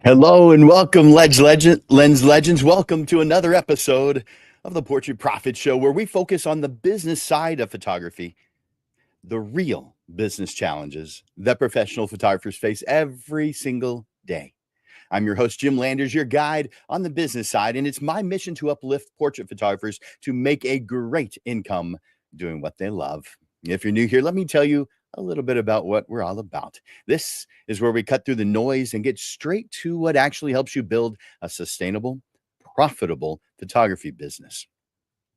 Hello and welcome, Lens Legends. Welcome to another episode of the Portrait Profit Show, where we focus on the business side of photography, the real business challenges that professional photographers face every single day. I'm your host, Jim Landers, your guide on the business side, and it's my mission to uplift portrait photographers to make a great income doing what they love. If you're new here, let me tell you a little bit about what we're all about. This is where we cut through the noise and get straight to what actually helps you build a sustainable, profitable photography business.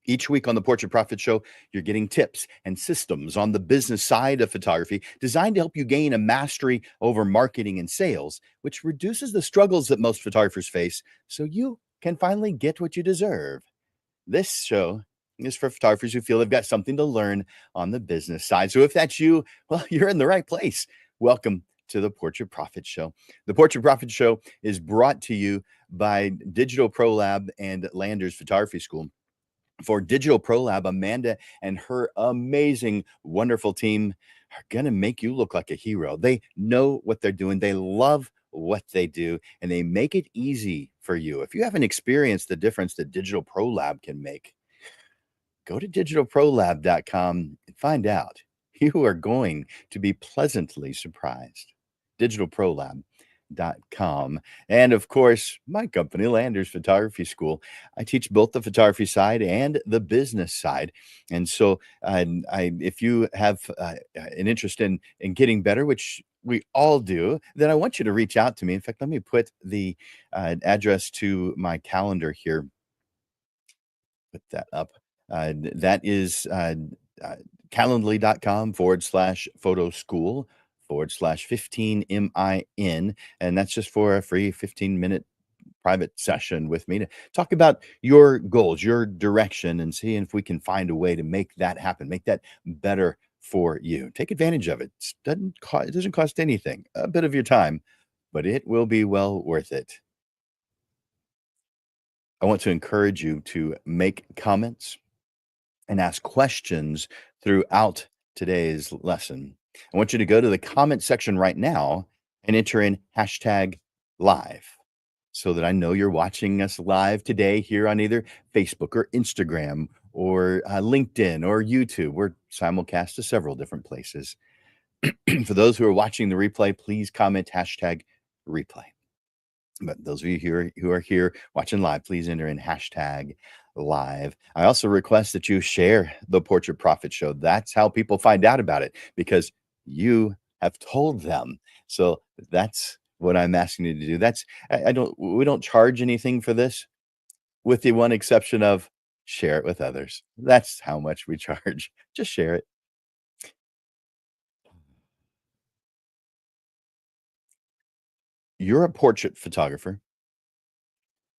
Each week on the Portrait Profit Show, you're getting tips and systems on the business side of photography designed to help you gain a mastery over marketing and sales, which reduces the struggles that most photographers face so you can finally get what you deserve. This show is for photographers who feel they've got something to learn on the business side. So if that's you, well, you're in the right place. Welcome to the Portrait Profit Show. The Portrait Profit Show is brought to you by Digital Pro Lab and Landers Photography School. For Digital Pro Lab, Amanda and her amazing, wonderful team are going to make you look like a hero. They know what they're doing. They love what they do, and they make it easy for you. If you haven't experienced the difference that Digital Pro Lab can make, go to digitalprolab.com and find out. You are going to be pleasantly surprised. Digitalprolab.com. And of course, my company, Landers Photography School. I teach both the photography side and the business side. And so, if you have an interest in getting better, which we all do, then I want you to reach out to me. In fact, let me put the address to my calendar here. Put that up. That is calendly.com/photo school/15min. And that's just for a free 15-minute private session with me to talk about your goals, your direction, and see if we can find a way to make that happen, make that better for you. Take advantage of it. It doesn't cost anything, a bit of your time, but it will be well worth it. I want to encourage you to make comments and ask questions throughout today's lesson. I want you to go to the comment section right now and enter in hashtag live so that I know you're watching us live today here on either Facebook or Instagram or LinkedIn or YouTube. We're simulcast to several different places. For those who are watching the replay, please comment hashtag replay. But those of you who are here watching live, please enter in hashtag live. I also request that you share the Portrait Profit Show. That's how people find out about it, because you have told them. So that's what I'm asking you to do. We don't charge anything for this, with the one exception of share it with others. That's how much we charge. Just share it. You're a portrait photographer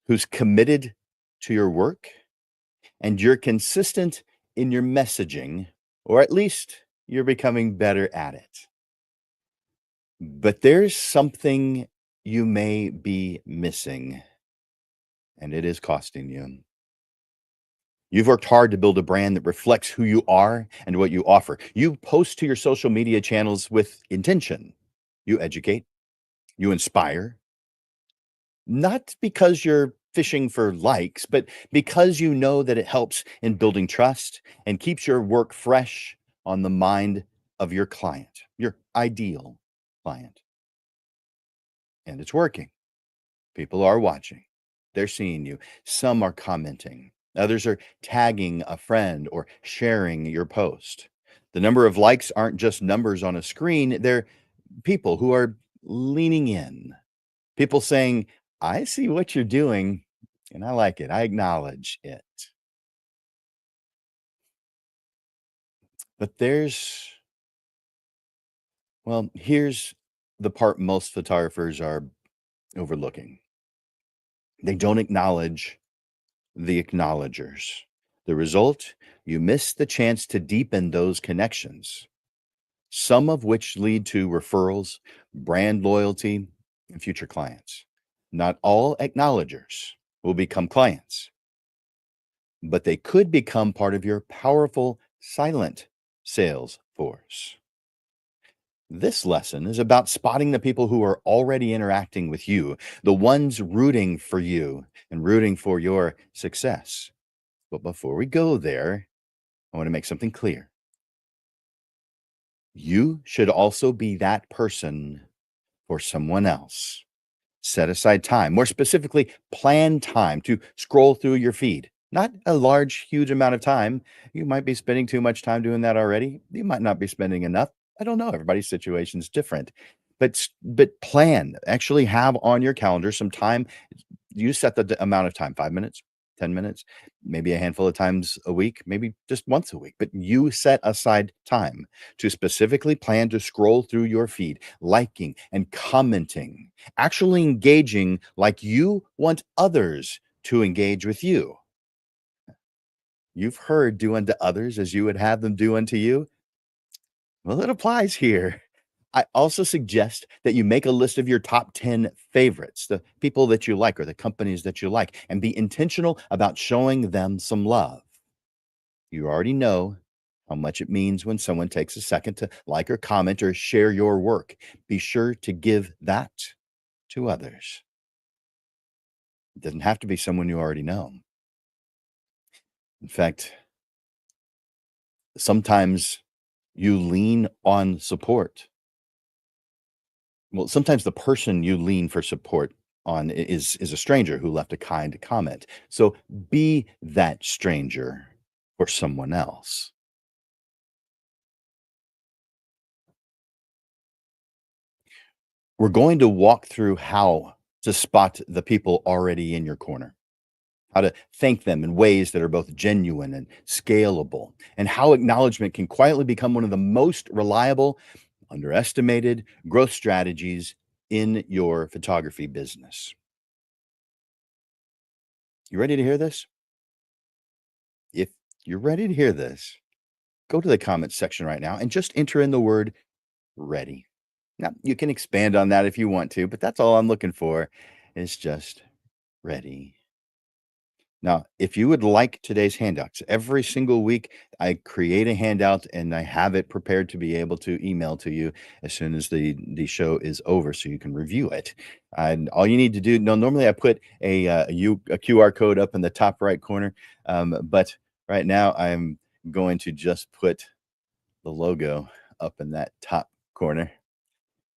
who's committed to your work, and you're consistent in your messaging, or at least you're becoming better at it. But there's something you may be missing, and it is costing you. You've worked hard to build a brand that reflects who you are and what you offer. You post to your social media channels with intention. You educate, you inspire, not because you're fishing for likes, but because you know that it helps in building trust and keeps your work fresh on the mind of your client, your ideal client. And it's working. People are watching, they're seeing you. Some are commenting, others are tagging a friend or sharing your post. The number of likes aren't just numbers on a screen, they're people who are leaning in, people saying, I see what you're doing and I like it. I acknowledge it. But here's the part most photographers are overlooking. They don't acknowledge the acknowledgers. The result, you miss the chance to deepen those connections, some of which lead to referrals, brand loyalty, and future clients. Not all acknowledgers will become clients, but they could become part of your powerful silent sales force. This lesson is about spotting the people who are already interacting with you, the ones rooting for you and rooting for your success. But before we go there, I want to make something clear. You should also be that person for someone else. Set aside time, more specifically, plan time to scroll through your feed. Not a large, huge amount of time. You might be spending too much time doing that already. You might not be spending enough. I don't know. Everybody's situation is different. But plan. Actually have on your calendar some time. You set the amount of time, 5 minutes, 10 minutes, maybe a handful of times a week, maybe just once a week. But you set aside time to specifically plan to scroll through your feed, liking and commenting, actually engaging like you want others to engage with you. You've heard do unto others as you would have them do unto you. Well, it applies here. I also suggest that you make a list of your top 10 favorites, the people that you like or the companies that you like, and be intentional about showing them some love. You already know how much it means when someone takes a second to like or comment or share your work. Be sure to give that to others. It doesn't have to be someone you already know. In fact, sometimes you lean on support. Well, sometimes the person you lean for support on is a stranger who left a kind comment. So be that stranger for someone else. We're going to walk through how to spot the people already in your corner, how to thank them in ways that are both genuine and scalable, and how acknowledgement can quietly become one of the most reliable, underestimated growth strategies in your photography business. You ready to hear this? If you're ready to hear this, go to the comments section right now and just enter in the word ready. Now, you can expand on that if you want to, but that's all I'm looking for is just ready. Now, if you would like today's handouts, every single week I create a handout and I have it prepared to be able to email to you as soon as the show is over, so you can review it. And all you need to do, no, normally I put a QR code up in the top right corner, but right now I'm going to just put the logo up in that top corner.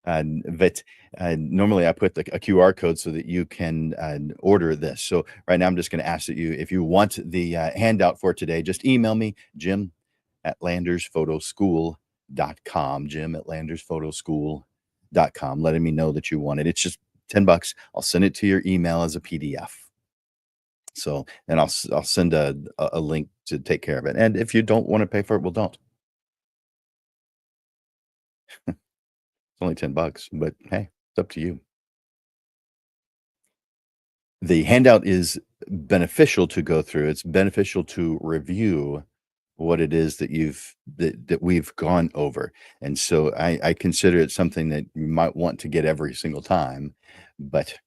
But normally I put a QR code so that you can order this. So right now I'm just going to ask that you, if you want the handout for today, just email me, Jim at landersphotoschool.com, Jim at landersphotoschool.com, letting me know that you want it. It's just $10. I'll send it to your email as a PDF. So, and I'll send a link to take care of it. And if you don't want to pay for it, well, don't. It's only $10, but hey, it's up to you. The handout is beneficial to go through. It's beneficial to review what it is that we've gone over. And so I consider it something that you might want to get every single time, but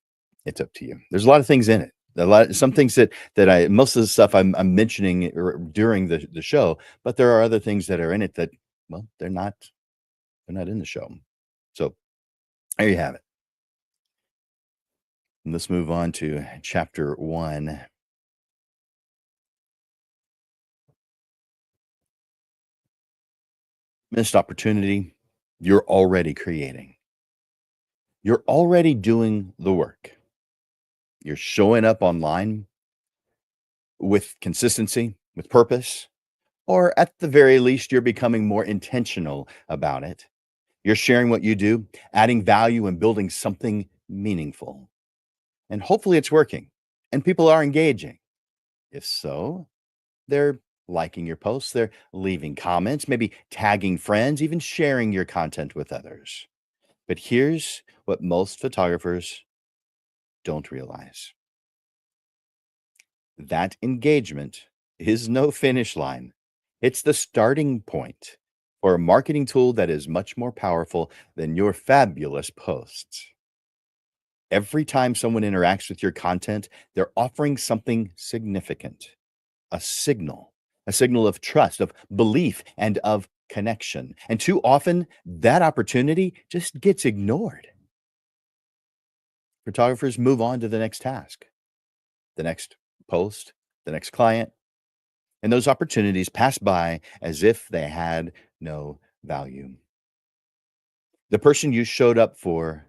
it's up to you. There's a lot of things in it. Some things that I most of the stuff I'm mentioning during the show, but there are other things that are in it that, well, they're not in the show. So there you have it. And let's move on to chapter 1. Missed opportunity you're already creating. You're already doing the work. You're showing up online with consistency, with purpose, or at the very least, you're becoming more intentional about it. You're sharing what you do, adding value, and building something meaningful. And hopefully it's working and people are engaging. If so, they're liking your posts, they're leaving comments, maybe tagging friends, even sharing your content with others. But here's what most photographers don't realize: that engagement is no finish line, it's the starting point for a marketing tool that is much more powerful than your fabulous posts. Every time someone interacts with your content, they're offering something significant, a signal of trust, of belief, and of connection. And too often, that opportunity just gets ignored. Photographers move on to the next task, the next post, the next client, and those opportunities pass by as if they had no value. The person you showed up for,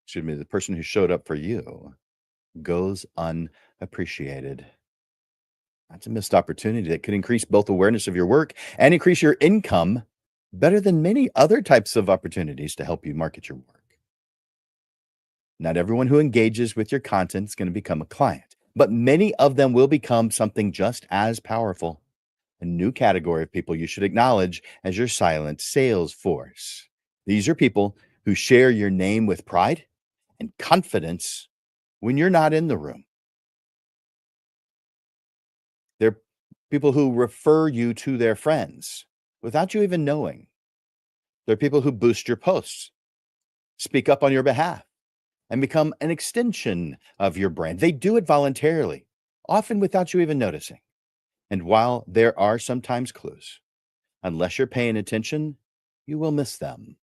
excuse me, the person who showed up for you goes unappreciated. That's a missed opportunity that could increase both awareness of your work and increase your income better than many other types of opportunities to help you market your work. Not everyone who engages with your content is going to become a client, but many of them will become something just as powerful. A new category of people you should acknowledge as your silent sales force. These are people who share your name with pride and confidence when you're not in the room. They're people who refer you to their friends without you even knowing. They're people who boost your posts, speak up on your behalf, and become an extension of your brand. They do it voluntarily, often without you even noticing. And while there are sometimes clues, unless you're paying attention, you will miss them.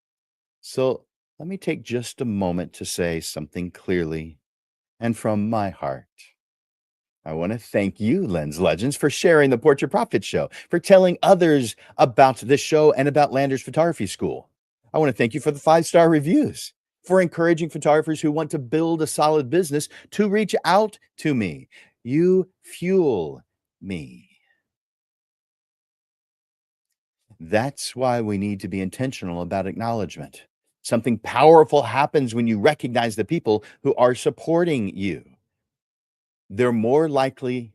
So let me take just a moment to say something clearly and from my heart. I want to thank you, Lens Legends, for sharing the Portrait Profit Show, for telling others about this show and about Landers Photography School. I want to thank you for the 5-star reviews, for encouraging photographers who want to build a solid business to reach out to me. You fuel me. That's why we need to be intentional about acknowledgement. Something powerful happens when you recognize the people who are supporting you. They're more likely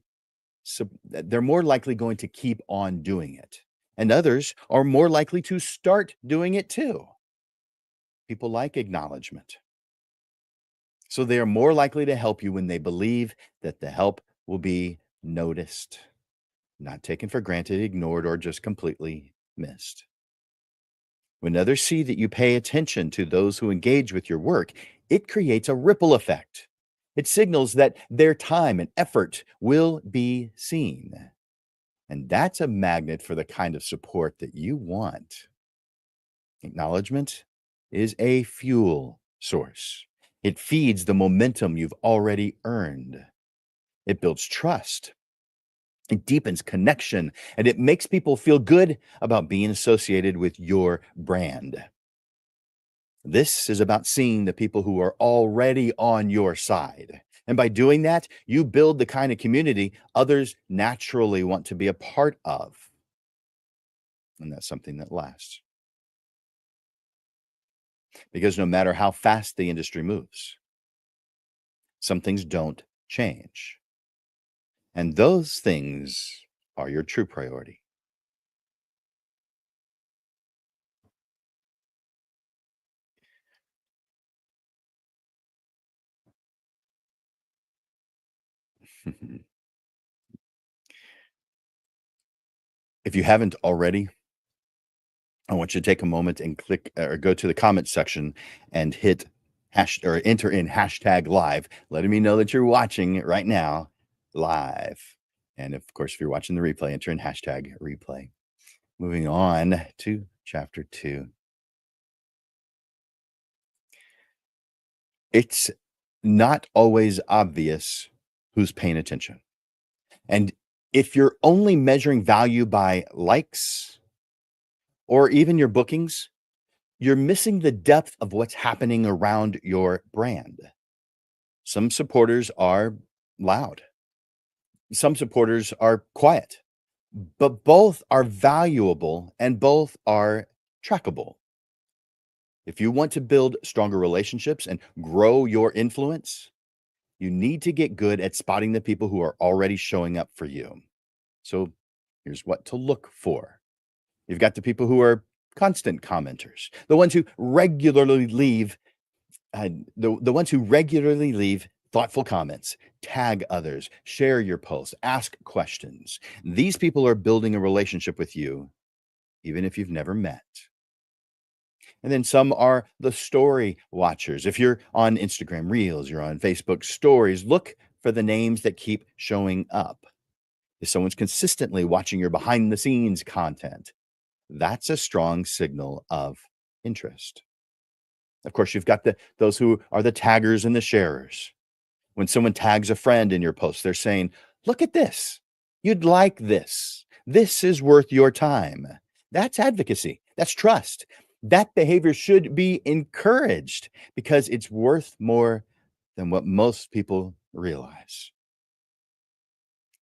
going to keep on doing it. And others are more likely to start doing it too. People like acknowledgement. So they are more likely to help you when they believe that the help will be noticed, not taken for granted, ignored, or just completely missed. When others see that you pay attention to those who engage with your work, it creates a ripple effect. It signals that their time and effort will be seen. And that's a magnet for the kind of support that you want. Acknowledgement is a fuel source. It feeds the momentum you've already earned. It builds trust. It deepens connection, and it makes people feel good about being associated with your brand. This is about seeing the people who are already on your side. And by doing that, you build the kind of community others naturally want to be a part of. And that's something that lasts. Because no matter how fast the industry moves, some things don't change. And those things are your true priority. If you haven't already, I want you to take a moment and click or go to the comment section and hit hash or enter in hashtag live, letting me know that you're watching it right now live. And of course, if you're watching the replay, enter in hashtag replay. Moving on to chapter 2. It's not always obvious who's paying attention. And if you're only measuring value by likes or even your bookings, you're missing the depth of what's happening around your brand. Some supporters are loud. Some supporters are quiet, but both are valuable and both are trackable. If you want to build stronger relationships and grow your influence, you need to get good at spotting the people who are already showing up for you. So here's what to look for. You've got the people who are constant commenters, the ones who regularly leave thoughtful comments, tag others, share your posts, ask questions. These people are building a relationship with you, even if you've never met. And then some are the story watchers. If you're on Instagram Reels, you're on Facebook Stories, look for the names that keep showing up. If someone's consistently watching your behind the scenes content, That's a strong signal of interest. Of course, you've got those who are the taggers and the sharers. When someone tags a friend in your post, they're saying, "Look at this. You'd like this. This is worth your time." That's advocacy. That's trust. That behavior should be encouraged because it's worth more than what most people realize.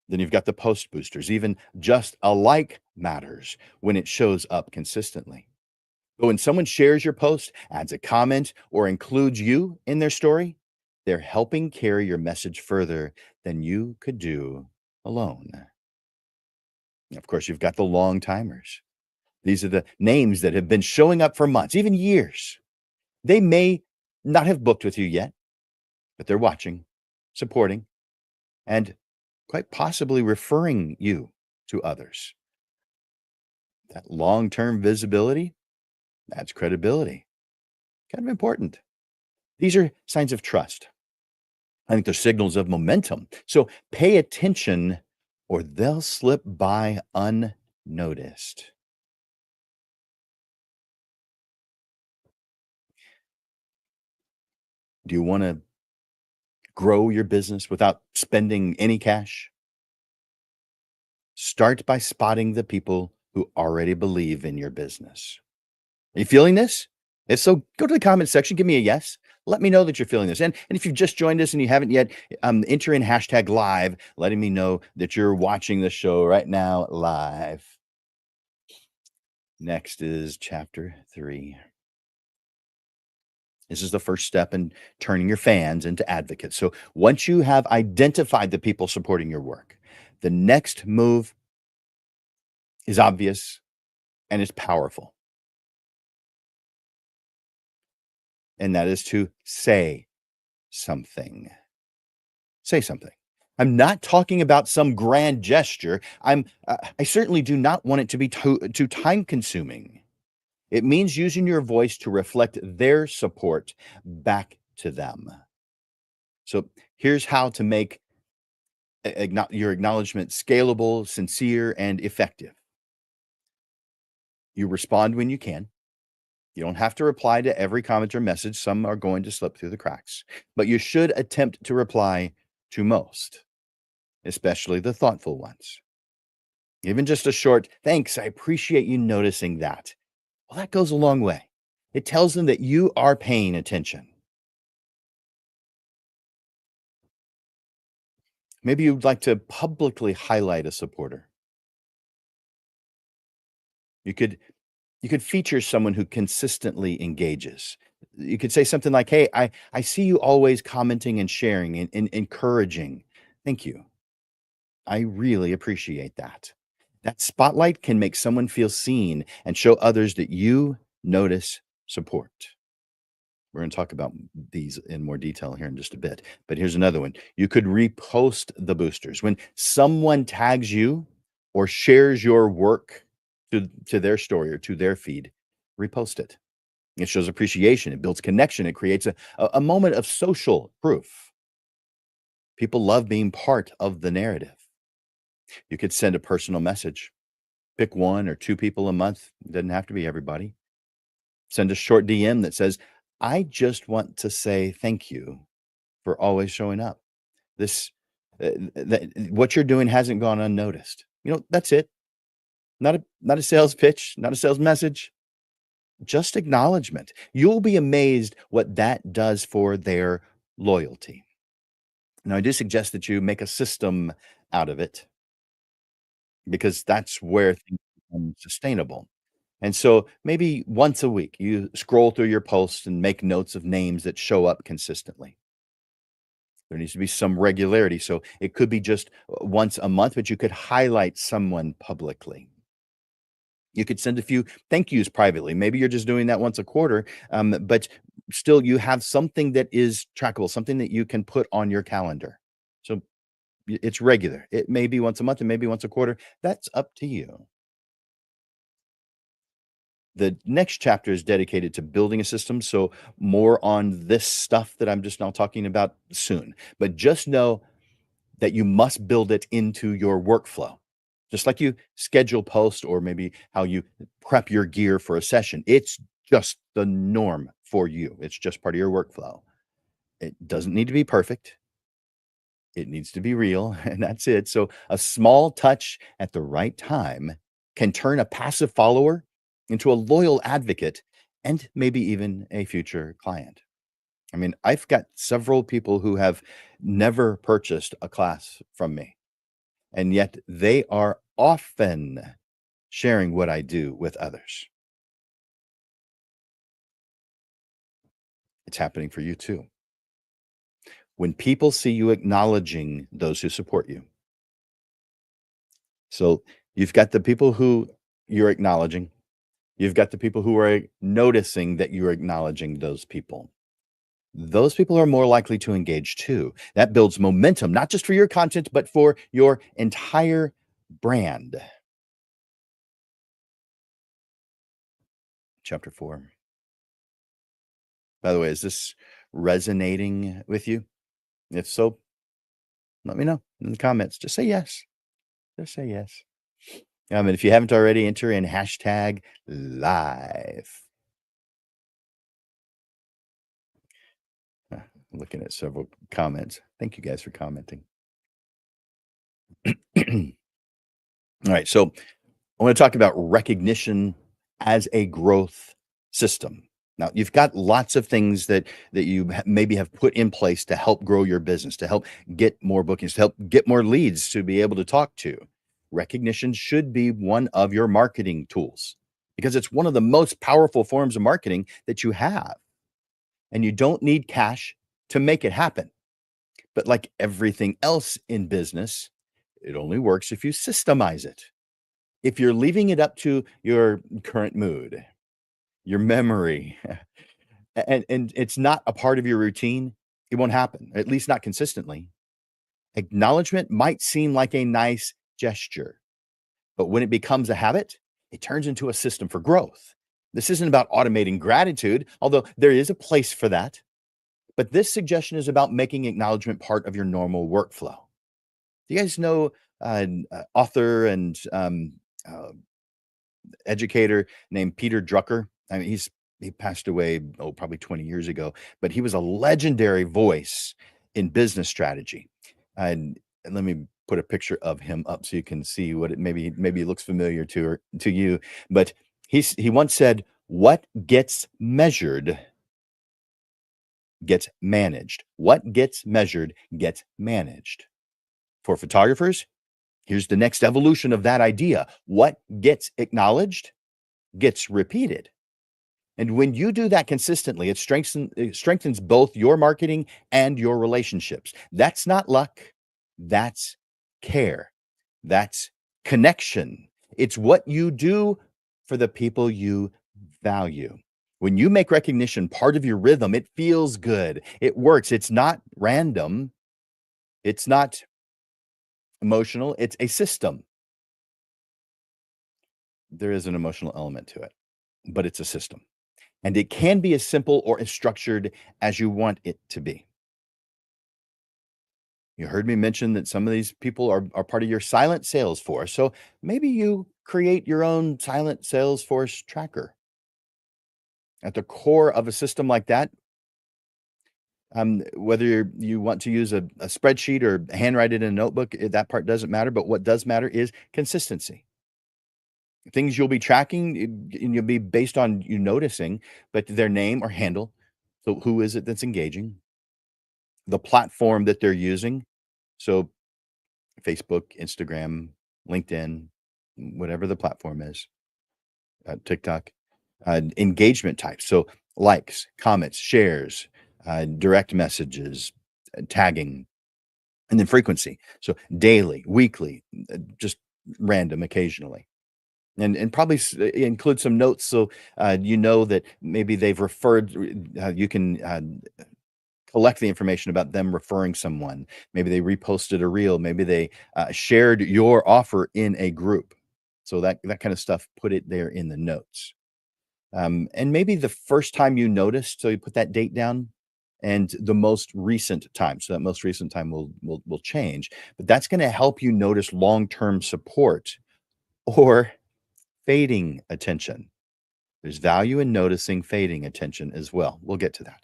Then you've got the post boosters. Even just a like matters when it shows up consistently. But when someone shares your post, adds a comment, or includes you in their story, they're helping carry your message further than you could do alone. Of course, you've got the long timers. These are the names that have been showing up for months, even years. They may not have booked with you yet, but they're watching, supporting, and quite possibly referring you to others. That long term visibility adds credibility. Kind of important. These are signs of trust. I think they're signals of momentum. So pay attention or they'll slip by unnoticed. Do you want to grow your business without spending any cash? Start by spotting the people who already believe in your business. Are you feeling this? If so, go to the comment section, give me a yes. Let me know that you're feeling this. And if you've just joined us and you haven't yet, enter in hashtag live, letting me know that you're watching the show right now live. Next is chapter 3. This is the first step in turning your fans into advocates. So once you have identified the people supporting your work, the next move is obvious and it's powerful. And that is to say something. Say something. I'm not talking about some grand gesture. I certainly do not want it to be too time consuming. It means using your voice to reflect their support back to them. So here's how to make your acknowledgement scalable, sincere, and effective. You respond when you can. You don't have to reply to every comment or message. Some are going to slip through the cracks, but you should attempt to reply to most, especially the thoughtful ones. Even just a short thanks, I appreciate you noticing that. Well, that goes a long way. It tells them that you are paying attention. Maybe you'd like to publicly highlight a supporter. You could you could feature someone who consistently engages. You could say something like, "Hey, I see you always commenting and sharing and encouraging. Thank you. I really appreciate that." That spotlight can make someone feel seen and show others that you notice support. We're going to talk about these in more detail here in just a bit. But here's another one. You could repost the boosters. When someone tags you or shares your work to their story or to their feed, repost it. It shows appreciation. It builds connection. It creates a moment of social proof. People love being part of the narrative. You could send a personal message. Pick one or two people a month. It doesn't have to be everybody. Send a short DM that says, "I just want to say thank you for always showing up. This what you're doing hasn't gone unnoticed." That's it. Not a sales pitch, not a sales message, just acknowledgement. You'll be amazed what that does for their loyalty. Now, I do suggest that you make a system out of it because that's where things become sustainable. And so maybe once a week, you scroll through your posts and make notes of names that show up consistently. There needs to be some regularity. So it could be just once a month, but you could highlight someone publicly. You could send a few thank yous privately. Maybe you're just doing that once a quarter, but still you have something that is trackable, something that you can put on your calendar. So it's regular. It may be once a month and maybe once a quarter. That's up to you. The next chapter is dedicated to building a system. So more on this stuff that I'm just now talking about soon. But just know that you must build it into your workflow. Just like you schedule posts or maybe how you prep your gear for a session. It's just the norm for you. It's just part of your workflow. It doesn't need to be perfect. It needs to be real, and that's it. So a small touch at the right time can turn a passive follower into a loyal advocate and maybe even a future client. I mean, I've got several people who have never purchased a class from me, and yet they are often sharing what I do with others. It's happening for you too. When people see you acknowledging those who support you. So you've got the people who you're acknowledging. You've got the people who are noticing that you're acknowledging those people. Those people are more likely to engage too. That builds momentum, not just for your content, but for your entire brand. Chapter 4. By the way, is this resonating with you? If so, let me know in the comments. Just say yes. Just say yes. And if you haven't already, enter in hashtag live. Looking at several comments. Thank you guys for commenting. All right. So I want to talk about recognition as a growth system. Now, you've got lots of things that you maybe have put in place to help grow your business, to help get more bookings, to help get more leads to be able to talk to. Recognition should be one of your marketing tools because it's one of the most powerful forms of marketing that you have. And you don't need cash to make it happen. But like everything else in business, it only works if you systemize it. If you're leaving it up to your current mood, your memory, and it's not a part of your routine, it won't happen, at least not consistently. Acknowledgement might seem like a nice gesture, but when it becomes a habit, it turns into a system for growth. This isn't about automating gratitude, although there is a place for that. But this suggestion is about making acknowledgement part of your normal workflow. Do you guys know an author and uh, educator named Peter Drucker? I mean, he passed away, probably 20 years ago, but he was a legendary voice in business strategy. And let me put a picture of him up so you can see what it maybe it looks familiar to you. But he once said, "What gets measured gets managed. What gets measured gets managed." For photographers, here's the next evolution of that idea. What gets acknowledged gets repeated. And when you do that consistently, it strengthens both your marketing and your relationships. That's not luck. That's care. That's connection. It's what you do for the people you value. When you make recognition part of your rhythm, it feels good. It works. It's not random. It's not emotional. It's a system. There is an emotional element to it, but it's a system. And it can be as simple or as structured as you want it to be. You heard me mention that some of these people are part of your silent sales force. So maybe you create your own silent sales force tracker. At the core of a system like that, whether you want to use a spreadsheet or handwrite it in a notebook, that part doesn't matter. But what does matter is consistency. Things you'll be tracking, and you'll be based on you noticing, but their name or handle. So who is it that's engaging? The platform that they're using. So Facebook, Instagram, LinkedIn, whatever the platform is, TikTok, engagement types. So likes, comments, shares, direct messages, tagging, and then frequency. So daily, weekly, just random occasionally. And probably include some notes so you know that maybe they've referred. You can collect the information about them referring someone. Maybe they reposted a reel. Maybe they shared your offer in a group. So that kind of stuff, put it there in the notes. And maybe the first time you noticed, so you put that date down and the most recent time. So that most recent time will change, but that's going to help you notice long-term support or fading attention. There's value in noticing fading attention as well. We'll get to that.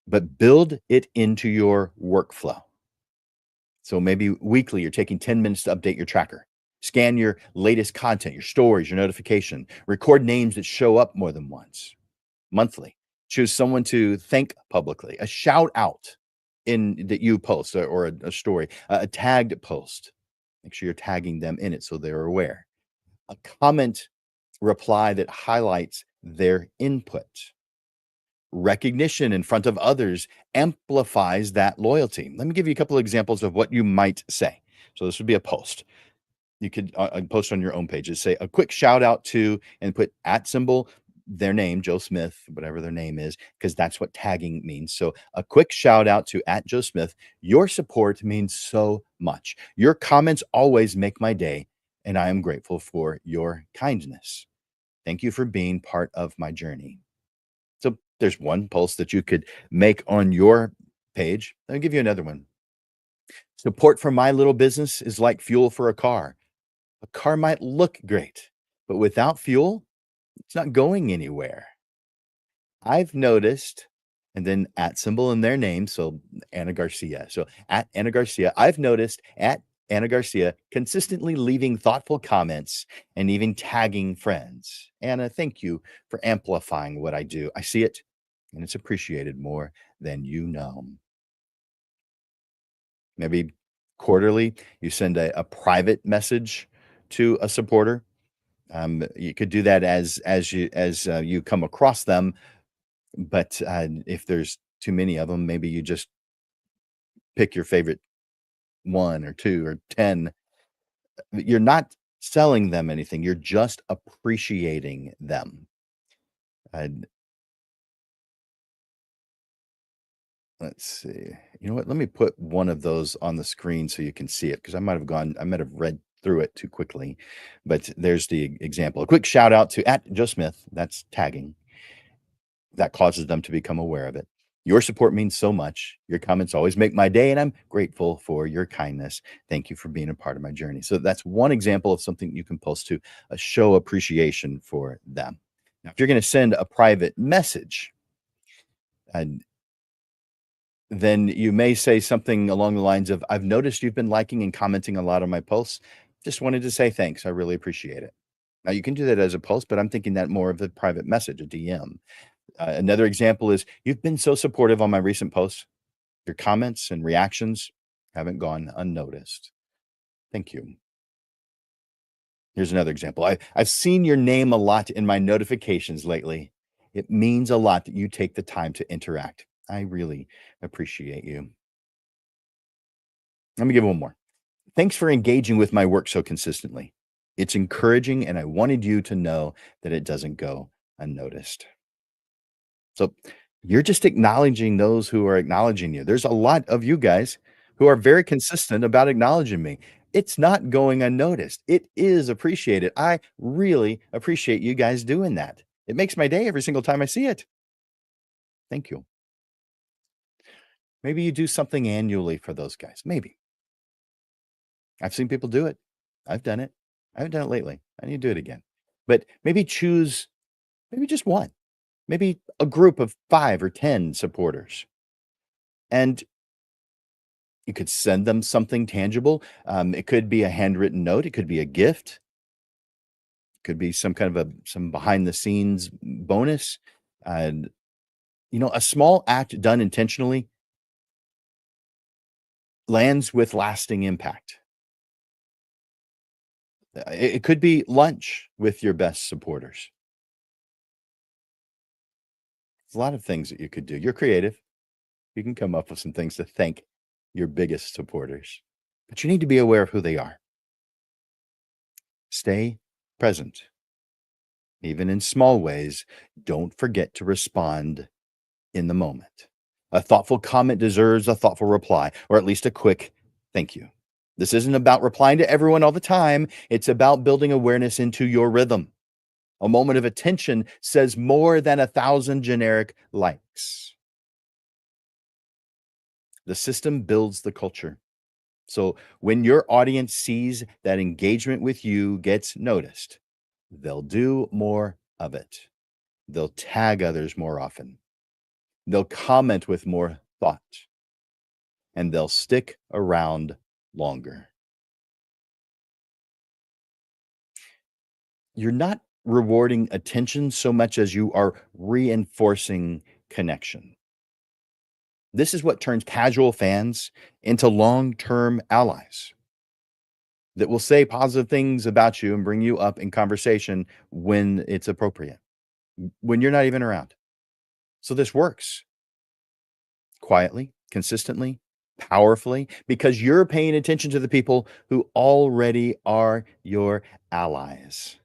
But build it into your workflow. So maybe weekly, you're taking 10 minutes to update your tracker. Scan your latest content, your stories, your notification. Record names that show up more than once. Monthly, choose someone to thank publicly, a shout out in that you post or a story, a tagged post. Make sure you're tagging them in it so they're aware. A comment reply that highlights their input. Recognition in front of others amplifies that loyalty. Let me give you a couple of examples of what you might say. So this would be a post. You could post on your own pages, say a quick shout out to, and put at symbol, their name, Joe Smith, whatever their name is, because that's what tagging means. So a quick shout out to at Joe Smith. Your support means so much. Your comments always make my day, and I am grateful for your kindness. Thank you for being part of my journey. So there's one post that you could make on your page. I'll give you another one. Support for my little business is like fuel for a car. A car might look great, but without fuel, it's not going anywhere. I've noticed, and then at symbol in their name, so Anna Garcia. So at Anna Garcia, I've noticed at Anna Garcia consistently leaving thoughtful comments and even tagging friends. Anna, thank you for amplifying what I do. I see it, and it's appreciated more than you know. Maybe quarterly, you send a private message to a supporter. You could do that as you come across them, but if there's too many of them, maybe you just pick your favorite one or two or 10. You're not selling them anything. You're just appreciating them. And let's see. You know what? Let me put one of those on the screen so you can see it because I might have read through it too quickly. But there's the example. A quick shout out to at Joe Smith. That's tagging. That causes them to become aware of it. Your support means so much. Your comments always make my day, and I'm grateful for your kindness. Thank you for being a part of my journey. So that's one example of something you can post to show appreciation for them. Now, if you're going to send a private message, and then you may say something along the lines of, I've noticed you've been liking and commenting a lot on my posts. Just wanted to say thanks. I really appreciate it. Now, you can do that as a post, but I'm thinking that more of a private message, a DM. Another example is you've been so supportive on my recent posts. Your comments and reactions haven't gone unnoticed. Thank you. Here's another example. I've seen your name a lot in my notifications lately. It means a lot that you take the time to interact. I really appreciate you. Let me give one more. Thanks for engaging with my work so consistently. It's encouraging, and I wanted you to know that it doesn't go unnoticed. So you're just acknowledging those who are acknowledging you. There's a lot of you guys who are very consistent about acknowledging me. It's not going unnoticed. It is appreciated. I really appreciate you guys doing that. It makes my day every single time I see it. Thank you. Maybe you do something annually for those guys. Maybe. I've seen people do it. I've done it. I haven't done it lately. I need to do it again. But maybe choose maybe just one, maybe a group of 5 or 10 supporters. And you could send them something tangible. It could be a handwritten note. It could be a gift. It could be some kind of some behind the scenes bonus. And, a small act done intentionally lands with lasting impact. It could be lunch with your best supporters. There's a lot of things that you could do. You're creative. You can come up with some things to thank your biggest supporters, but you need to be aware of who they are. Stay present. Even in small ways, don't forget to respond in the moment. A thoughtful comment deserves a thoughtful reply, or at least a quick thank you. This isn't about replying to everyone all the time. It's about building awareness into your rhythm. A moment of attention says more than 1,000 generic likes. The system builds the culture. So when your audience sees that engagement with you gets noticed, they'll do more of it. They'll tag others more often. They'll comment with more thought, and they'll stick around longer. You're not rewarding attention so much as you are reinforcing connection. This is what turns casual fans into long term allies that will say positive things about you and bring you up in conversation when it's appropriate, when you're not even around. So this works quietly, consistently, powerfully, because you're paying attention to the people who already are your allies.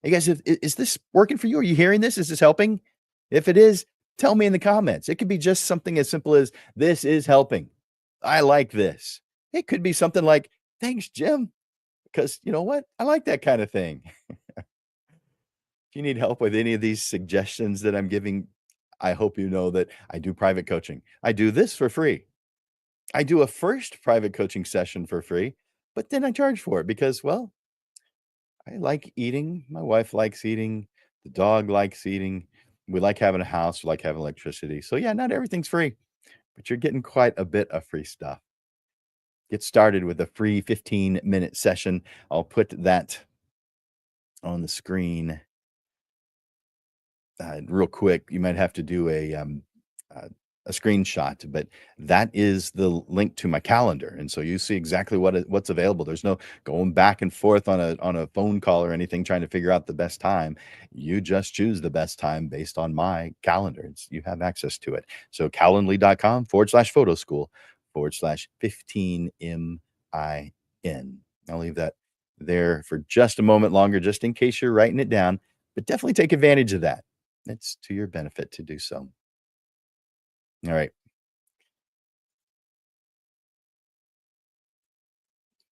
Hey guys, is this working for you? Are you hearing this? Is this helping? If it is, tell me in the comments. It could be just something as simple as this is helping. I like this. It could be something like, thanks, Jim, because you know what? I like that kind of thing. If you need help with any of these suggestions that I'm giving, I hope you know that I do private coaching. I do this for free. I do a first private coaching session for free, but then I charge for it because, well, I like eating. My wife likes eating. The dog likes eating. We like having a house. We like having electricity. So, yeah, not everything's free, but you're getting quite a bit of free stuff. Get started with a free 15-minute session. I'll put that on the screen real quick. You might have to do uh, a screenshot, but that is the link to my calendar, and so you see exactly what's available. There's no going back and forth on a phone call or anything trying to figure out the best time. You just choose the best time based on my calendar. You have access to it. So calendly.com/photo school/15MIN. I'll leave that there for just a moment longer, just in case you're writing it down, but definitely take advantage of that. It's to your benefit to do so. All right.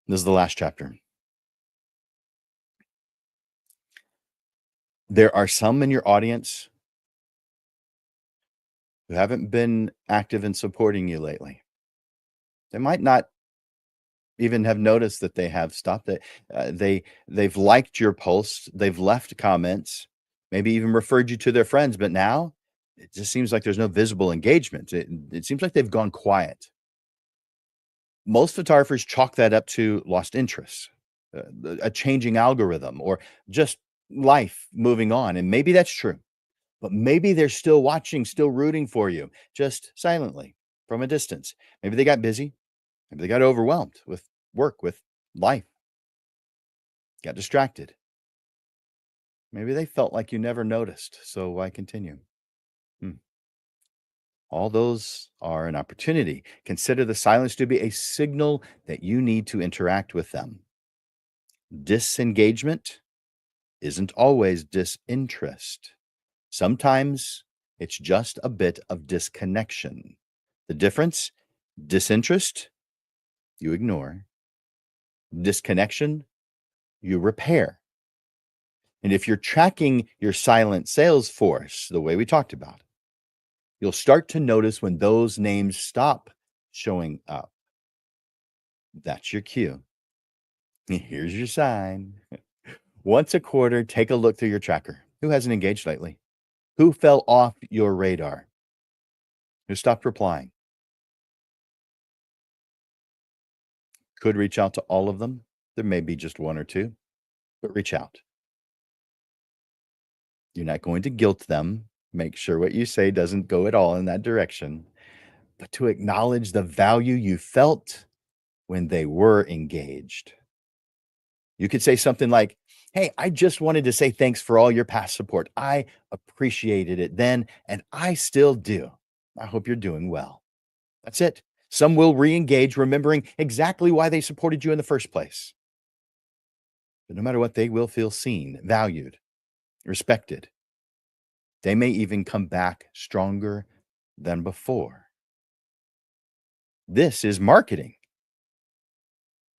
This is the last chapter. There are some in your audience who haven't been active in supporting you lately. They might not even have noticed that they have stopped it. They've liked your posts, they've left comments, maybe even referred you to their friends, but now it just seems like there's no visible engagement. It seems like they've gone quiet. Most photographers chalk that up to lost interest, a changing algorithm, or just life moving on. And maybe that's true, but maybe they're still watching, still rooting for you, just silently from a distance. Maybe they got busy. Maybe they got overwhelmed with work, with life, got distracted. Maybe they felt like you never noticed. So why continue? Hmm. All those are an opportunity. Consider the silence to be a signal that you need to interact with them. Disengagement isn't always disinterest. Sometimes it's just a bit of disconnection. The difference: disinterest, you ignore; disconnection, you repair. And if you're tracking your silent sales force the way we talked about, you'll start to notice when those names stop showing up. That's your cue. Here's your sign. Once a quarter, take a look through your tracker. Who hasn't engaged lately? Who fell off your radar? Who stopped replying? Could reach out to all of them. There may be just one or two, but reach out. You're not going to guilt them. Make sure what you say doesn't go at all in that direction, but to acknowledge the value you felt when they were engaged. You could say something like, "Hey, I just wanted to say thanks for all your past support. I appreciated it then, and I still do. I hope you're doing well." That's it. Some will re engage, remembering exactly why they supported you in the first place. But no matter what, they will feel seen, valued, respected. They may even come back stronger than before. This is marketing.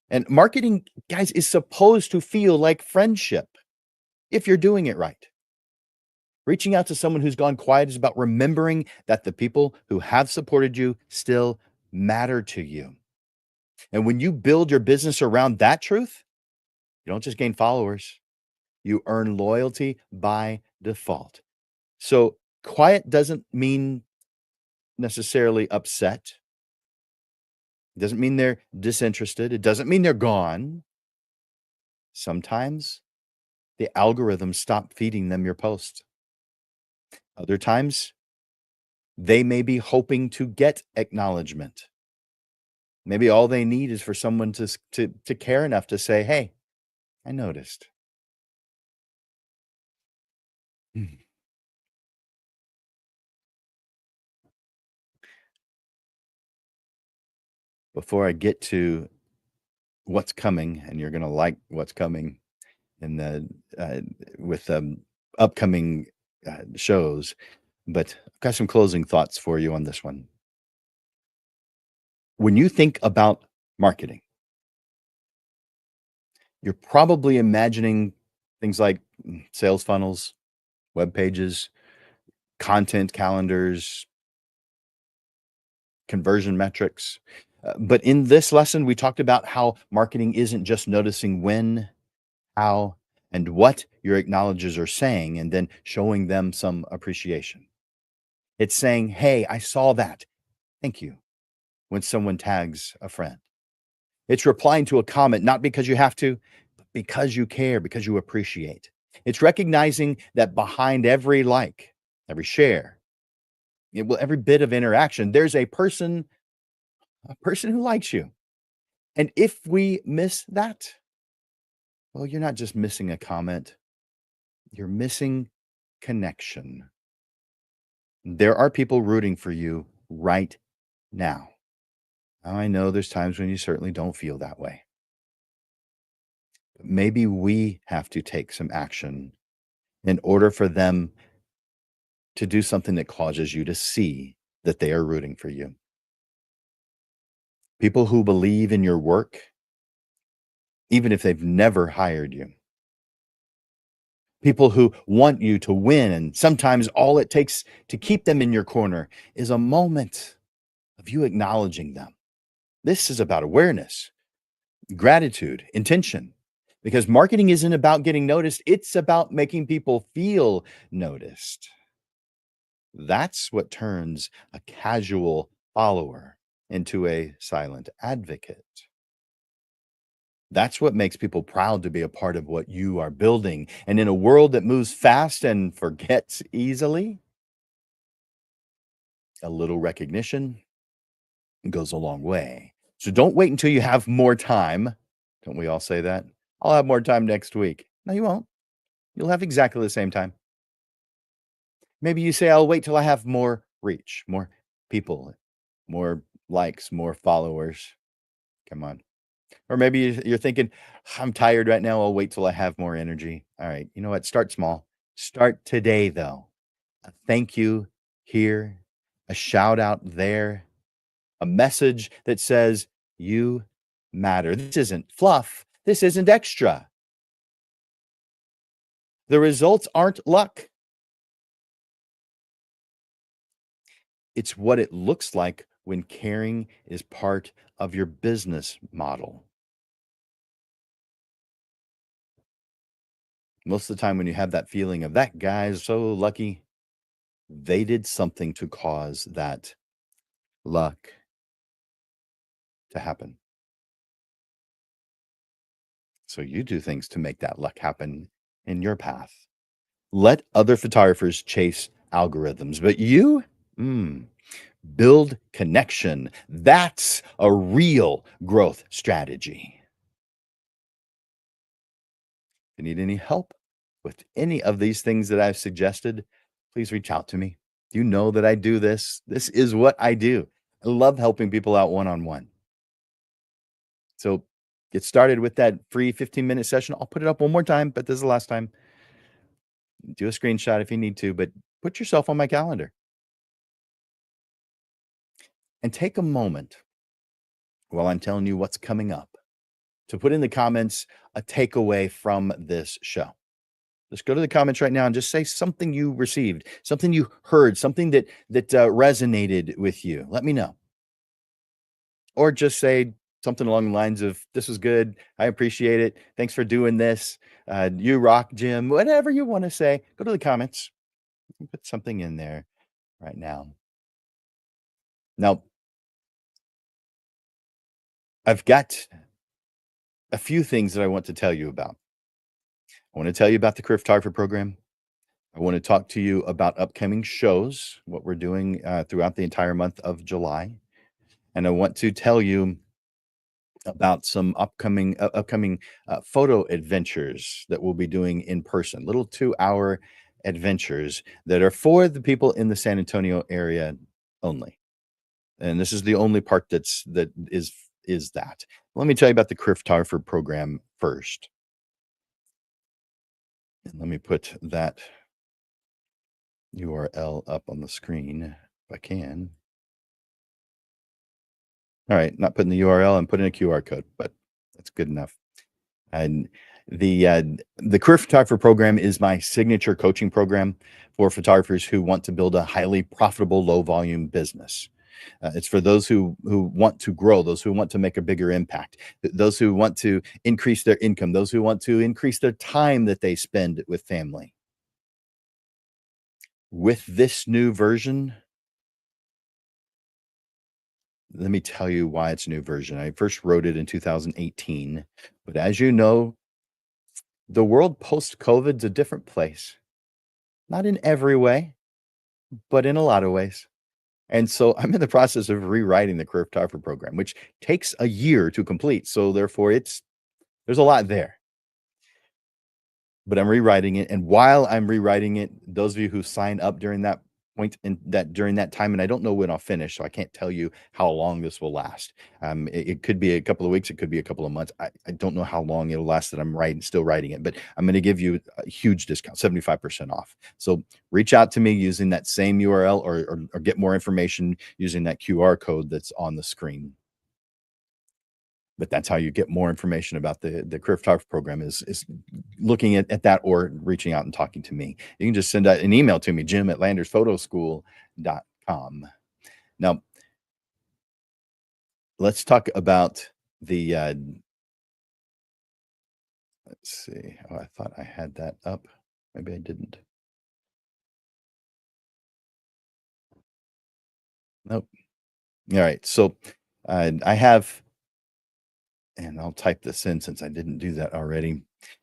And marketing, guys, is supposed to feel like friendship if you're doing it right. Reaching out to someone who's gone quiet is about remembering that the people who have supported you still matter to you. And when you build your business around that truth, you don't just gain followers, you earn loyalty by default. So quiet doesn't mean necessarily upset. It doesn't mean they're disinterested. It doesn't mean they're gone. Sometimes the algorithms stop feeding them your post. Other times, they may be hoping to get acknowledgement. Maybe all they need is for someone to care enough to say, "Hey, I noticed." Mm. Before I get to what's coming, and you're gonna like what's coming in the with upcoming shows, but I've got some closing thoughts for you on this one. When you think about marketing, you're probably imagining things like sales funnels, web pages, content calendars, conversion metrics. But in this lesson, we talked about how marketing isn't just noticing when, how, and what your acknowledgers are saying and then showing them some appreciation. It's saying, "Hey, I saw that. Thank you," when someone tags a friend. It's replying to a comment, not because you have to, but because you care, because you appreciate. It's recognizing that behind every like, every share, every bit of interaction, there's a person who likes you. And if we miss that, well, you're not just missing a comment, you're missing connection. There are people rooting for you right now. Now, I know there's times when you certainly don't feel that way. But maybe we have to take some action in order for them to do something that causes you to see that they are rooting for you. People who believe in your work, even if they've never hired you. People who want you to win, and sometimes all it takes to keep them in your corner is a moment of you acknowledging them. This is about awareness, gratitude, intention. Because marketing isn't about getting noticed, it's about making people feel noticed. That's what turns a casual follower into a silent advocate. That's what makes people proud to be a part of what you are building. And in a world that moves fast and forgets easily, a little recognition goes a long way. So don't wait until you have more time. Don't we all say that? I'll have more time next week. No, you won't. You'll have exactly the same time. Maybe you say, I'll wait till I have more reach, more people, more likes, more followers. Come on. Or maybe you're thinking, I'm tired right now. I'll wait till I have more energy. All right. You know what? Start small. Start today, though. A thank you here, a shout out there, a message that says, you matter. This isn't fluff. This isn't extra. The results aren't luck. It's what it looks like when caring is part of your business model. Most of the time, when you have that feeling of that guy's so lucky, they did something to cause that luck to happen. So you do things to make that luck happen in your path. Let other photographers chase algorithms, but you build connection. That's a real growth strategy. If you need any help with any of these things that I've suggested, please reach out to me. You know that I do this. This is what I do. I love helping people out one on one. So get started with that free 15-minute session. I'll put it up one more time, but this is the last time. Do a screenshot if you need to, but put yourself on my calendar and take a moment while I'm telling you what's coming up to put in the comments a takeaway from this show. Just go to the comments right now and just say something you received, something you heard, something that resonated with you. Let me know. or just say something along the lines of, "This was good. I appreciate it. Thanks for doing this. You rock, Jim." Whatever you want to say, go to the comments and put something in there right now. Now, I've got a few things that I want to tell you about. I want to tell you about the career photographer program. I want to talk to you about upcoming shows, what we're doing throughout the entire month of July. And I want to tell you about some upcoming photo adventures that we'll be doing in person, little 2-hour adventures that are for the people in the San Antonio area only. And this is the only part that is that. Let me tell you about the career photographer program first. And let me put that URL up on the screen if I can. All right, not putting the URL, I'm putting a QR code, but that's good enough. And the career photographer program is my signature coaching program for photographers who want to build a highly profitable, low volume business. It's for those who want to grow, those who want to make a bigger impact, those who want to increase their income, those who want to increase their time that they spend with family. With this new version, let me tell you why it's a new version. I first wrote it in 2018, but as you know, the world post COVID's a different place. Not in every way, but in a lot of ways. And so I'm in the process of rewriting the career photographer program, which takes a year to complete. So therefore there's a lot there. But I'm rewriting it, and while I'm rewriting it, those of you who sign up during that time, and I don't know when I'll finish, so I can't tell you how long this will last. It could be a couple of weeks, it could be a couple of months. I don't know how long it'll last that I'm still writing it, but I'm gonna give you a huge discount, 75% off. So reach out to me using that same URL or get more information using that QR code that's on the screen. But that's how you get more information about the career photography program is looking at that or reaching out and talking to me. You can just send out an email to me, jim@landersphotoschool.com. Now, let's talk about let's see. Oh, I thought I had that up. Maybe I didn't. Nope. All right. So I have, and I'll type this in since I didn't do that already.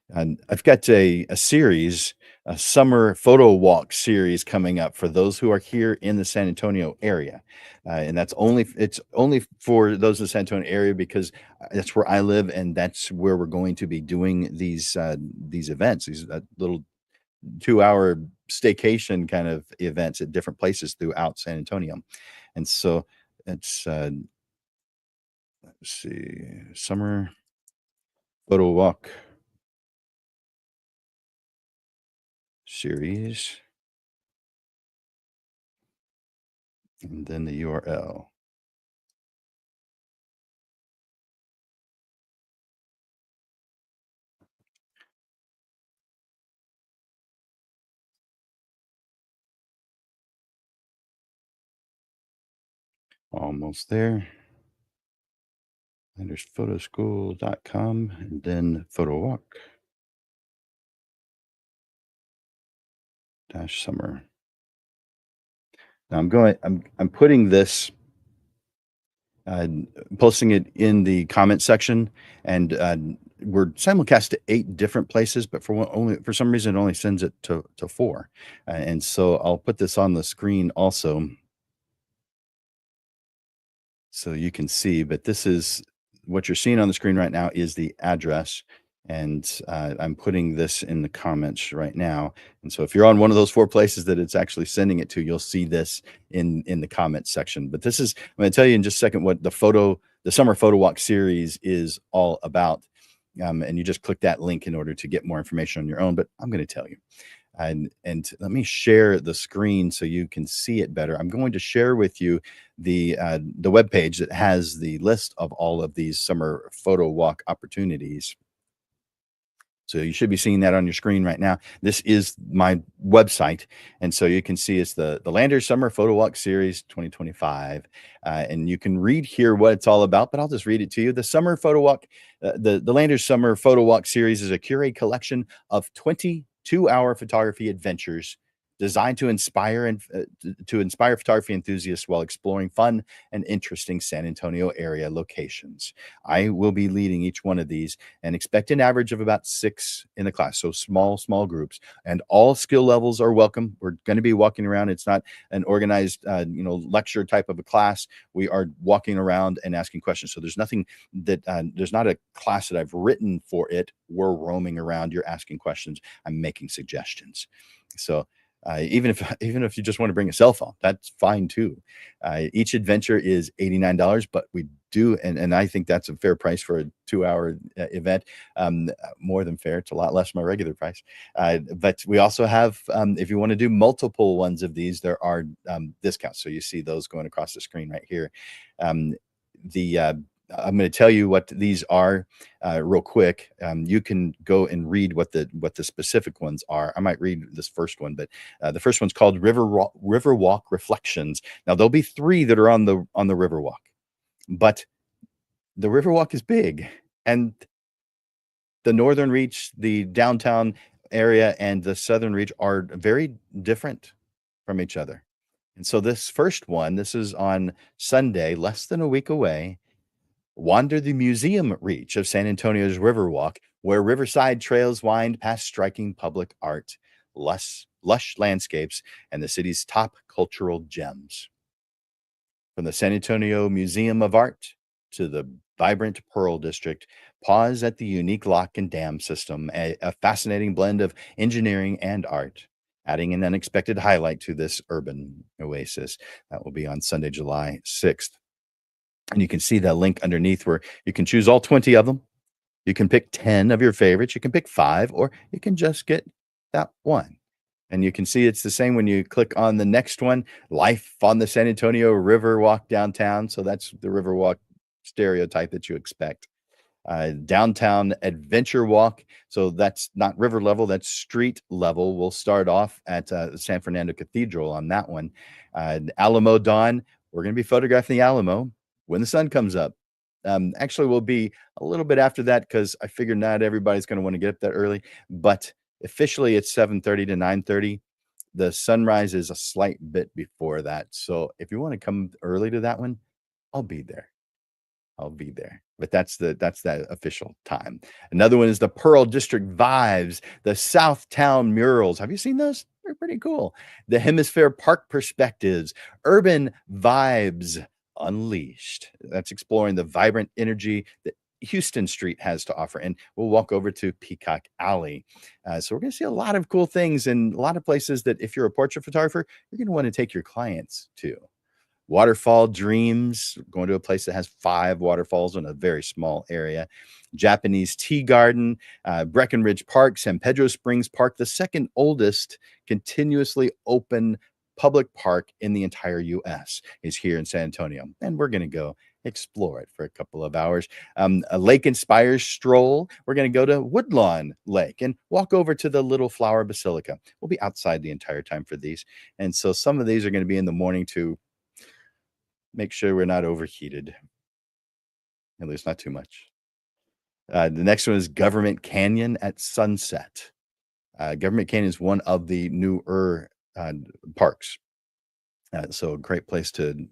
And I've got a series, a summer photo walk series coming up for those who are here in the San Antonio area, and it's only for those in the San Antonio area because that's where I live, and that's where we're going to be doing these events, these little 2-hour staycation kind of events at different places throughout San Antonio, and so it's let's see, summer photo walk series, and then the URL. Almost there. Landersphotoschool.com and then photo walk dash summer. Now I'm putting this uh, posting it in the comment section, and we're simulcast to 8 different places, but for some reason it only sends it to 4. And so I'll put this on the screen also so you can see, but this is what you're seeing on the screen right now is the address. And I'm putting this in the comments right now. And so if you're on one of those 4 places that it's actually sending it to, you'll see this in the comments section. But this is, I'm going to tell you in just a second what the summer photo walk series is all about. And you just click that link in order to get more information on your own. But I'm going to tell you. And let me share the screen so you can see it better. I'm going to share with you the web page that has the list of all of these summer photo walk opportunities. So you should be seeing that on your screen right now. This is my website, and so you can see it's the Landers Summer Photo Walk Series 2025, and you can read here what it's all about. But I'll just read it to you. The Summer Photo Walk, the Landers Summer Photo Walk Series is a curated collection of 22-hour photography adventures designed to inspire photography enthusiasts while exploring fun and interesting San Antonio area locations. I will be leading each one of these and expect an average of about 6 in the class. So small groups, and all skill levels are welcome. We're going to be walking around. It's not an organized, lecture type of a class. We are walking around and asking questions. So there's nothing that, there's not a class that I've written for it. We're roaming around. You're asking questions. I'm making suggestions. So even if you just want to bring a cell phone, that's fine too. Each adventure is $89, but we do, and I think that's a fair price for a 2-hour event. More than fair. It's a lot less than my regular price. But we also have, if you want to do multiple ones of these, there are discounts. So you see those going across the screen right here. I'm going to tell you what these are real quick. You can go and read what the specific ones are. I might read this first one, but the first one's called Riverwalk Reflections. Now there'll be 3 that are on the Riverwalk, but the Riverwalk is big, and the northern reach, the downtown area, and the southern reach are very different from each other. And so this first one, this is on Sunday, less than a week away. Wander the museum reach of San Antonio's Riverwalk, where riverside trails wind past striking public art, lush landscapes, and the city's top cultural gems. From the San Antonio Museum of Art to the vibrant Pearl District, pause at the unique lock and dam system, a fascinating blend of engineering and art, adding an unexpected highlight to this urban oasis. That will be on Sunday, July 6th. And you can see that link underneath where you can choose all 20 of them. You can pick 10 of your favorites. You can pick 5, or you can just get that one. And you can see it's the same when you click on the next one, Life on the San Antonio Riverwalk Downtown. So that's the Riverwalk stereotype that you expect. Downtown Adventure Walk. So that's not river level, that's street level. We'll start off at San Fernando Cathedral on that one. Alamo Dawn. We're going to be photographing the Alamo when the sun comes up. Actually, we'll be a little bit after that because I figure not everybody's going to want to get up that early. But officially, it's 7:30 to 9:30. The sunrise is a slight bit before that. So if you want to come early to that one, I'll be there. But that's that official time. Another one is the Pearl District Vibes, the Southtown Murals. Have you seen those? They're pretty cool. The Hemisphere Park Perspectives, Urban Vibes Unleashed. That's exploring the vibrant energy that Houston Street has to offer. And we'll walk over to Peacock Alley. So we're going to see a lot of cool things and a lot of places that if you're a portrait photographer, you're going to want to take your clients to. Waterfall Dreams, going to a place that has 5 waterfalls in a very small area. Japanese Tea Garden, Breckenridge Park, San Pedro Springs Park, the second oldest continuously open public park in the entire U.S. is here in San Antonio. And we're going to go explore it for a couple of hours. A Lake Inspired stroll. We're going to go to Woodlawn Lake and walk over to the Little Flower Basilica. We'll be outside the entire time for these. And so some of these are going to be in the morning to make sure we're not overheated. At least not too much. The next one is Government Canyon at sunset. Government Canyon is one of the newer parks. So a great place to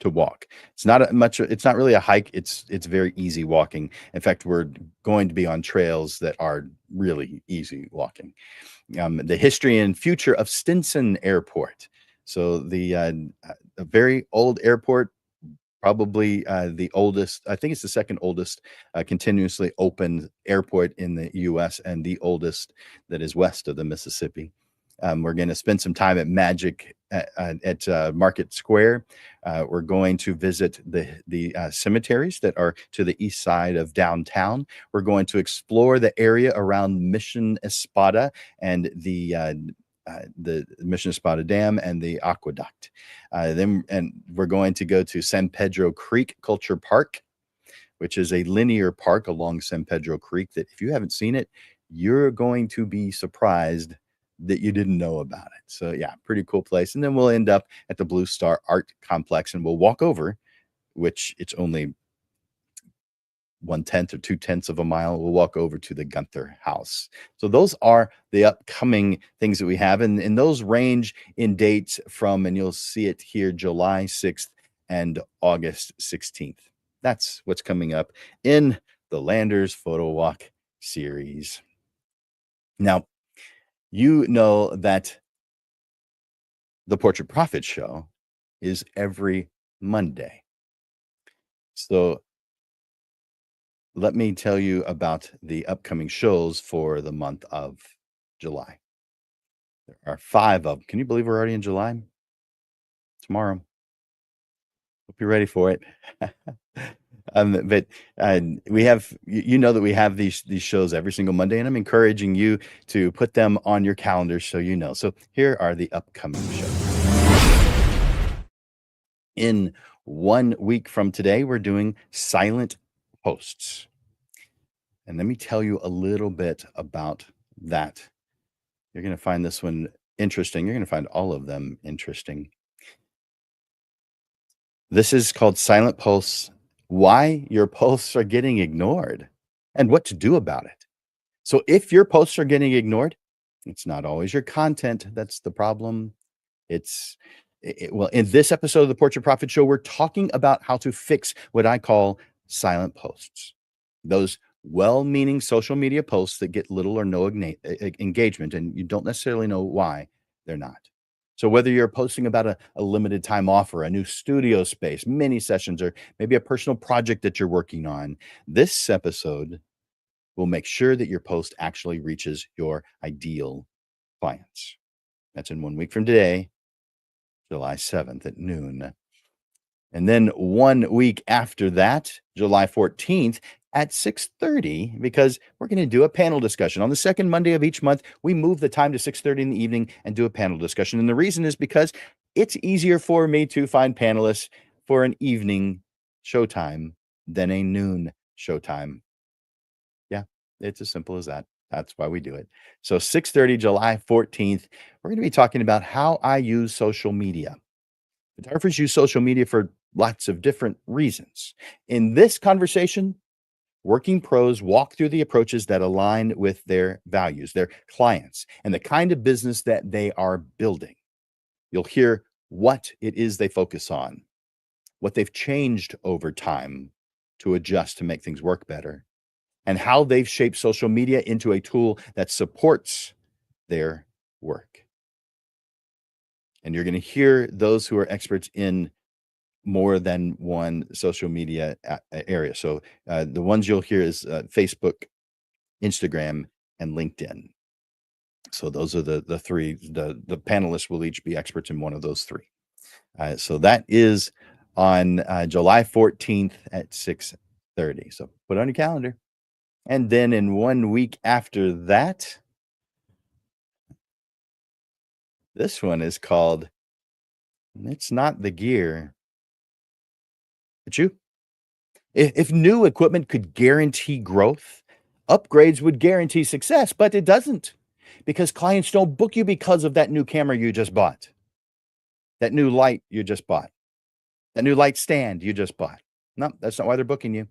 walk. It's not really a hike. It's very easy walking. In fact, we're going to be on trails that are really easy walking. The history and future of Stinson Airport. So a very old airport, probably the oldest, I think it's the second oldest continuously open airport in the U.S. and the oldest that is west of the Mississippi. We're going to spend some time at Market Square. We're going to visit the cemeteries that are to the east side of downtown. We're going to explore the area around Mission Espada and the Mission Espada Dam and the aqueduct. And we're going to go to San Pedro Creek Culture Park. which is a linear park along San Pedro Creek that if you haven't seen it, you're going to be surprised that you didn't know about it. So yeah, pretty cool place. And then we'll end up at the Blue Star Art Complex and we'll walk over, which it's only 1/10 or 2/10 of a mile. We'll walk over to the Gunther House. So those are the upcoming things that we have. And those range in dates from, and you'll see it here, July 6th and August 16th. That's what's coming up in the Landers Photo Walk series. Now, you know that the Portrait Profit Show is every Monday. So let me tell you about the upcoming shows for the month of July. There are 5 of them. Can you believe we're already in July? Tomorrow. Hope you're ready for it. But we have, you know that we have these shows every single Monday, and I'm encouraging you to put them on your calendar so you know. So here are the upcoming shows. In 1 week from today, we're doing silent posts. And let me tell you a little bit about that. You're going to find this one interesting. You're going to find all of them interesting. This is called Silent Posts: Why Your Posts Are Getting Ignored and What to Do About It. So if your posts are getting ignored, it's not always your content that's the problem. Well, in this episode of the Portrait Profit Show, we're talking about how to fix what I call silent posts. Those well-meaning social media posts that get little or no engagement, and you don't necessarily know why they're not. So whether you're posting about a limited time offer, a new studio space, mini sessions, or maybe a personal project that you're working on, this episode will make sure that your post actually reaches your ideal clients. That's in 1 week from today, July 7th at noon. And then 1 week after that, July 14th at 6:30, because we're going to do a panel discussion. On the second Monday of each month, we move the time to 6:30 in the evening and do a panel discussion. And the reason is because it's easier for me to find panelists for an evening showtime than a noon showtime. Yeah, it's as simple as that. That's why we do it. So 6:30, July 14th, we're going to be talking about how I use social media. Photographers use social media for lots of different reasons. In this conversation, working pros walk through the approaches that align with their values, their clients, and the kind of business that they are building. You'll hear what it is they focus on, what they've changed over time to adjust to make things work better, and how they've shaped social media into a tool that supports their work. And you're going to hear those who are experts in more than one social media area. So the ones you'll hear is Facebook, Instagram, and LinkedIn. So those are the three. The panelists will each be experts in one of those three. So that is on July 14th at 6:30. So put it on your calendar. And then in 1 week after that, this one is called It's Not the Gear, It's You. If new equipment could guarantee growth, upgrades would guarantee success, but it doesn't, because clients don't book you because of that new camera you just bought, that new light you just bought, that new light stand you just bought. No, that's not why they're booking you.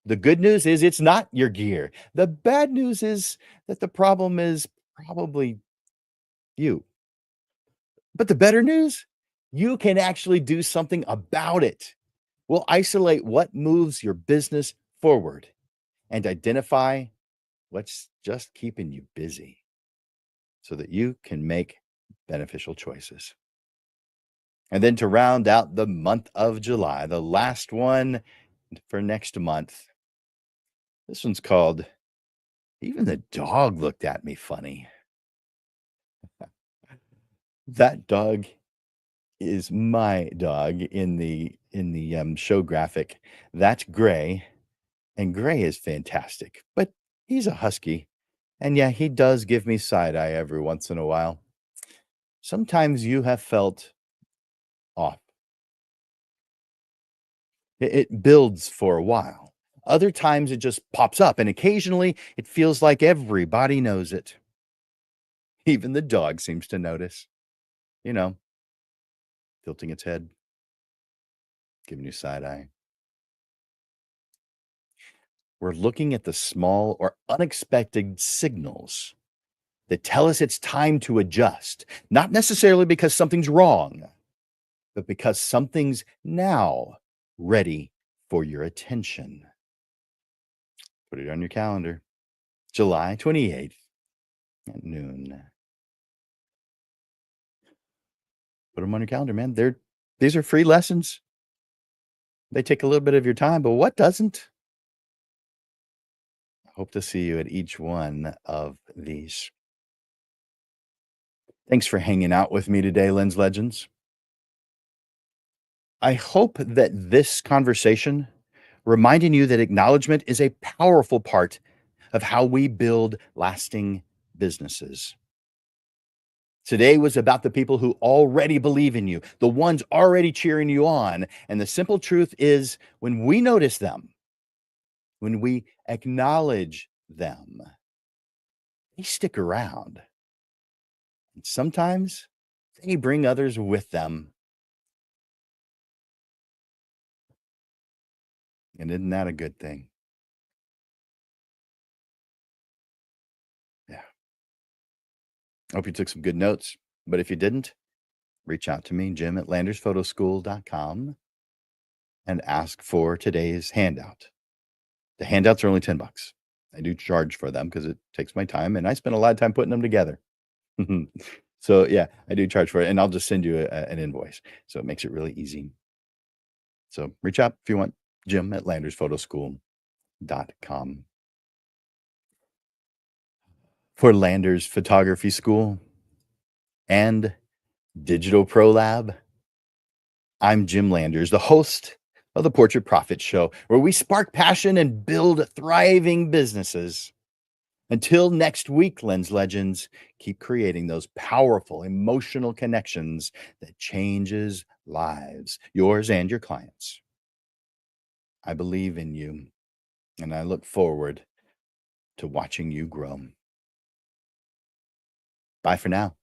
The good news is it's not your gear. The bad news is that the problem is probably you. But the better news, you can actually do something about it. We'll isolate what moves your business forward and identify what's just keeping you busy so that you can make beneficial choices. And then to round out the month of July, the last one for next month, this one's called Even the Dog Looked at Me Funny. That dog is my dog in the show graphic. That's Gray, and Gray is fantastic, but he's a husky. And yeah, he does give me side eye every once in a while. Sometimes you have felt off. It builds for a while. Other times it just pops up, and occasionally it feels like everybody knows it. Even the dog seems to notice, you know, tilting its head, giving you side eye. We're looking at the small or unexpected signals that tell us it's time to adjust, not necessarily because something's wrong, but because something's now ready for your attention. Put it on your calendar. July 28th at noon. Put them on your calendar, man. These are free lessons. They take a little bit of your time, but what doesn't? I hope to see you at each one of these. Thanks for hanging out with me today, Lens Legends. I hope that this conversation reminding you that acknowledgement is a powerful part of how we build lasting businesses. Today was about the people who already believe in you, the ones already cheering you on. And the simple truth is, when we notice them, when we acknowledge them, they stick around. And sometimes they bring others with them. And isn't that a good thing? Yeah. I hope you took some good notes. But if you didn't, reach out to me, Jim at landersphotoschool.com, and ask for today's handout. The handouts are only $10. I do charge for them because it takes my time and I spend a lot of time putting them together. So yeah, I do charge for it, and I'll just send you an invoice. So it makes it really easy. So reach out if you want. Jim at landersphotoschool.com. For Landers Photography School and Digital Pro Lab, I'm Jim Landers, the host of the Portrait Profit Show, where we spark passion and build thriving businesses. Until next week, Lens Legends, keep creating those powerful emotional connections that changes lives, yours and your clients. I believe in you, and I look forward to watching you grow. Bye for now.